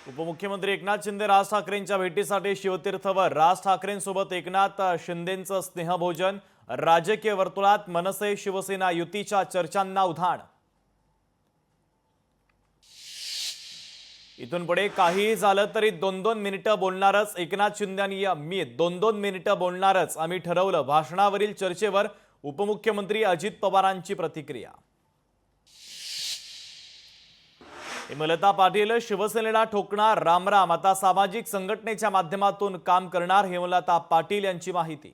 उपमुख्यमंत्री एकनाथ शिंदे राज ठाकरेंच्या भेटीसाठी शिवतीर्थवर. राज ठाकरेंसोबत एकनाथ शिंदेंचं स्नेहभोजन. राजकीय वर्तुळात मनसे शिवसेना युतीच्या चर्चांना उधाण. इथून पुढे काहीही झालं तरी 2-2 मिनिटं बोलणारच. एकनाथ शिंदेंनी मी 2-2 मिनिटं बोलणारच आम्ही ठरवलं. भाषणावरील चर्चेवर उपमुख्यमंत्री अजित पवारांची प्रतिक्रिया. हेमलता पाटील शिवसेनेला ठोकणार. रामराम. आता सामाजिक संघटनेच्या माध्यमातून काम करणार हेमलता पाटील यांची माहिती.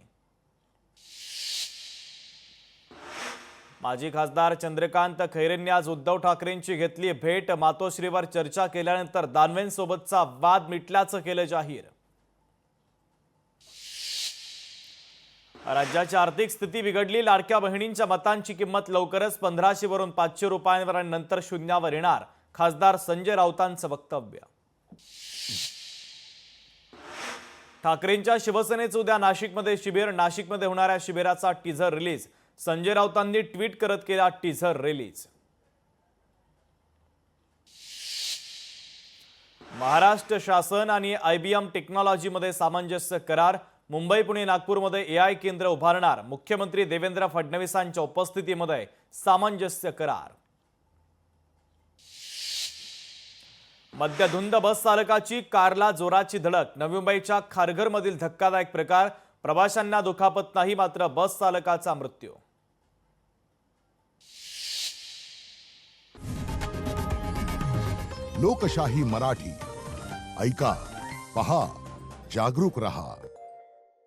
माजी खासदार चंद्रकांत खैरेंनी आज उद्धव ठाकरेंची घेतली भेट. मातोश्रीवर चर्चा केल्यानंतर दानवेंसोबतचा वाद मिटल्याचं केलं जाहीर. राज्याची आर्थिक स्थिती बिघडली. लाडक्या बहिणींच्या मतांची किंमत लवकरच 1500 वरून 500 रुपयांवर आणि नंतर शून्यावर येणार. खासदार संजय राऊतांचं वक्तव्य. ठाकरेंच्या शिवसेनेचं उद्या नाशिकमध्ये शिबिर. नाशिकमध्ये होणाऱ्या शिबिराचा टीझर रिलीज. संजय राऊतांनी ट्विट करत केला टीझर रिलीज. महाराष्ट्र शासन आणि IBM टेक्नॉलॉजीमध्ये सामंजस्य करार. मुंबई पुणे नागपूरमध्ये AI केंद्र उभारणार. मुख्यमंत्री देवेंद्र फडणवीसांच्या उपस्थितीमध्ये सामंजस्य करार. मद्यधुंद बस चालकाची कारला जोराची धडक. नवी मुंबईच्या खारघरमधील धक्कादायक प्रकार. प्रवाशांना दुखापत नाही, मात्र बस चालकाचा मृत्यू. लोकशाही मराठी ऐका, पहा, जागरूक रहा.